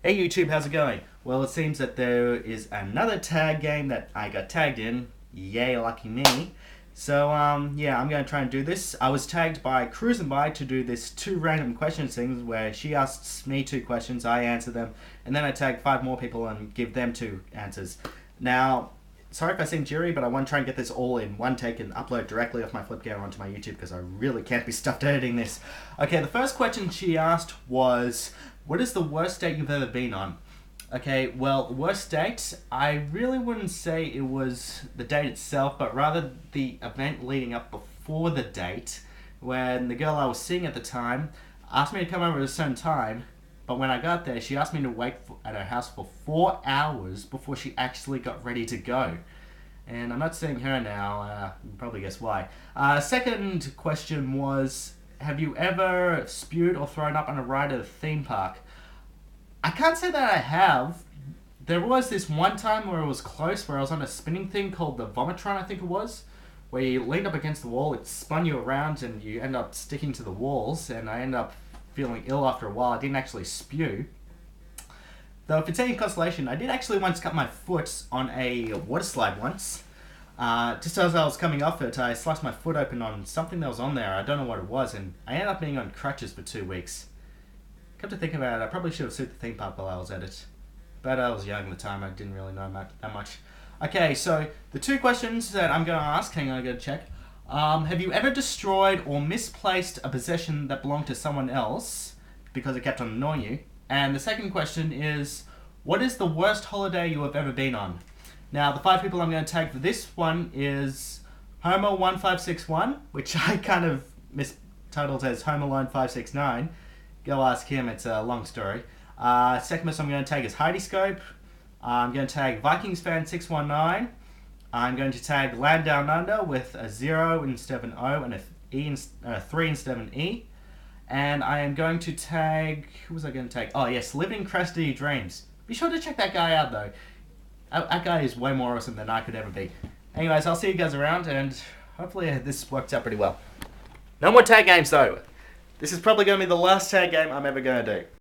Hey YouTube, how's it going? Well, it seems that there is another tag game that I got tagged in. Yay, lucky me. So, yeah, I'm going to try and do this. I was tagged by Kruizinby to do this two random questions things where she asks me two questions, I answer them, and then I tag five more people and give them two answers. Now, sorry if I seem jittery, but I want to try and get this all in one take and upload directly off my flip camera onto my YouTube because I really can't be stuffed editing this. Okay, the first question she asked was, what is the worst date you've ever been on? Okay, well, the worst date, I really wouldn't say it was the date itself, but rather the event leading up before the date, when the girl I was seeing at the time asked me to come over at a certain time, but when I got there, she asked me to wait at her house for 4 hours before she actually got ready to go. And I'm not seeing her now, you can probably guess why. Second question was, have you ever spewed or thrown up on a ride at a theme park? I can't say that I have. There was this one time where it was close, where I was on a spinning thing called the Vomitron, I think it was, where you leaned up against the wall, it spun you around, and you end up sticking to the walls, and I ended up feeling ill after a while. I didn't actually spew. Though if it's any consolation, I did actually once cut my foot on a water slide once. Just as I was coming off it, I sliced my foot open on something that was on there. I don't know what it was, and I ended up being on crutches for 2 weeks. Come to think about it, I probably should have sued the theme park while I was at it. But I was young at the time, I didn't really know that much. Okay, so the two questions that I'm going to ask, hang on, I'm going to check. Have you ever destroyed or misplaced a possession that belonged to someone else because it kept on annoying you? And the second question is, what is the worst holiday you have ever been on? Now, the five people I'm going to tag for this one is Homo1561, which I kind of mistitled as Home Alone 569. Go ask him, it's a long story. Second person I'm going to tag is Heidi Scope. I'm going to tag Vikings Fan 619. I'm going to tag Land Down Under with a 0 instead of an O and a 3 instead of an E. And I am going to tag... Who was I going to tag? Oh yes, Living Crusty Dreams. Be sure to check that guy out though. That guy is way more awesome than I could ever be. Anyways, I'll see you guys around, and hopefully this worked out pretty well. No more tag games though. This is probably going to be the last tag game I'm ever going to do.